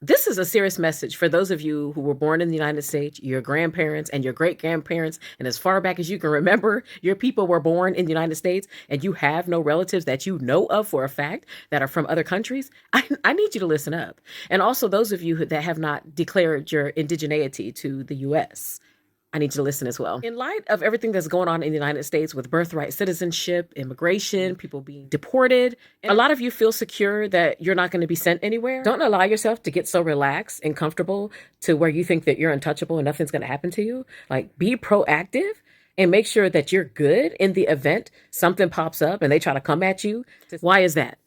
This is a serious message for those of you who were born in the United States, your grandparents and your great-grandparents, and as far back as you can remember, your people were born in the United States, and you have no relatives that you know of for a fact that are from other countries. I need you to listen up. And also those of you that have not declared your indigeneity to the U.S., I need you to listen as well. In light of everything that's going on in the United States with birthright citizenship, immigration, people being deported, and a lot of you feel secure that you're not going to be sent anywhere. Don't allow yourself to get so relaxed and comfortable to where you think that you're untouchable and nothing's going to happen to you. Like, be proactive and make sure that you're good in the event something pops up and they try to come at you. Why is that?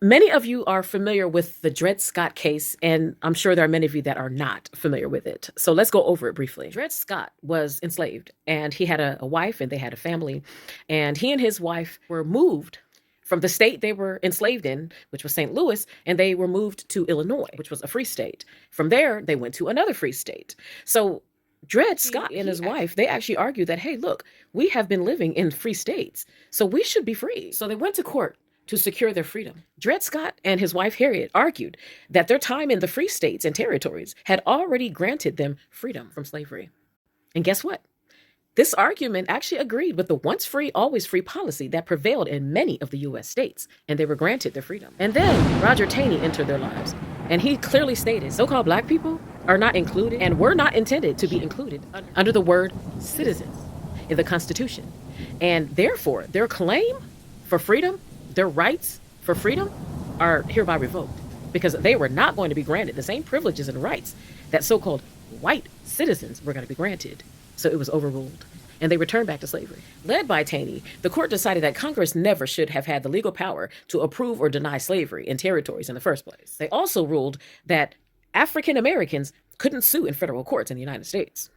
Many of you are familiar with the Dred Scott case, and I'm sure there are many of you that are not familiar with it. So let's go over it briefly. Dred Scott was enslaved, and he had a wife, and they had a family. And he and his wife were moved from the state they were enslaved in, which was St. Louis, and they were moved to Illinois, which was a free state. From there, they went to another free state. So Dred Scott and his wife, they actually argued that, hey, look, we have been living in free states, so we should be free. So they went to court to secure their freedom. Dred Scott and his wife Harriet argued that their time in the free states and territories had already granted them freedom from slavery. And guess what? This argument actually agreed with the once free, always free policy that prevailed in many of the U.S. states, and they were granted their freedom. And then Roger Taney entered their lives, and he clearly stated so-called black people are not included and were not intended to be included under the word citizens in the Constitution. And therefore, their claim for freedom, their rights for freedom, are hereby revoked because they were not going to be granted the same privileges and rights that so-called white citizens were going to be granted. So it was overruled, and they returned back to slavery. Led by Taney, the court decided that Congress never should have had the legal power to approve or deny slavery in territories in the first place. They also ruled that African Americans couldn't sue in federal courts in the United States.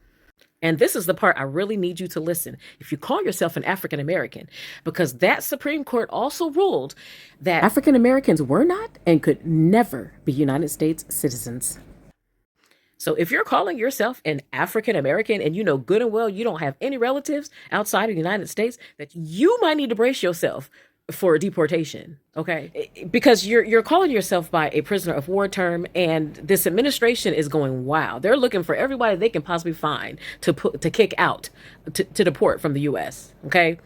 And this is the part I really need you to listen if you call yourself an African American, because that Supreme Court also ruled that African Americans were not and could never be United States citizens. So if you're calling yourself an African American and you know good and well you don't have any relatives outside of the United States, that you might need to brace yourself for deportation, okay? Because you're calling yourself by a prisoner of war term, and this administration is going wild. They're looking for everybody they can possibly find to kick out, to deport from the U.S., okay?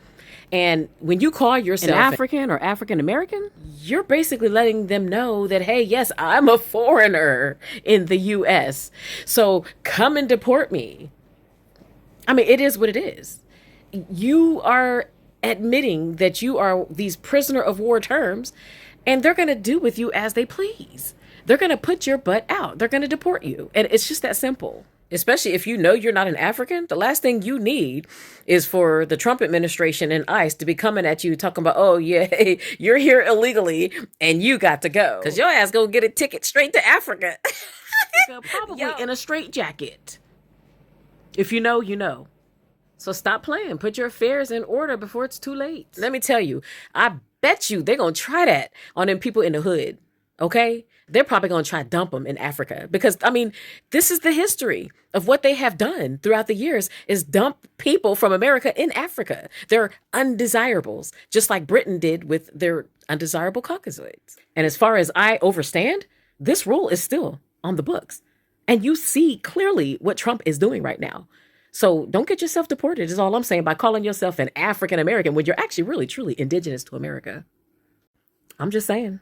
And when you call yourself an African or African American, you're basically letting them know that, hey, yes, I'm a foreigner in the U.S., so come and deport me. I mean, it is what it is. You are admitting that you are these prisoner of war terms, and they're going to do with you as they please. They're going to put your butt out. They're going to deport you. And it's just that simple. Especially if you know you're not an African, the last thing you need is for the Trump administration and ICE to be coming at you talking about, oh, yeah, you're here illegally and you got to go. Because your ass gonna get a ticket straight to Africa. Probably in a straitjacket. If you know, you know. So stop playing. Put your affairs in order before it's too late. Let me tell you, I bet you they're going to try that on them people in the hood, okay? They're probably going to try to dump them in Africa because, I mean, this is the history of what they have done throughout the years is dump people from America in Africa. They're undesirables, just like Britain did with their undesirable Caucasoids. And as far as I understand, this rule is still on the books. And you see clearly what Trump is doing right now. So don't get yourself deported is all I'm saying by calling yourself an African American when you're actually really, truly indigenous to America. I'm just saying.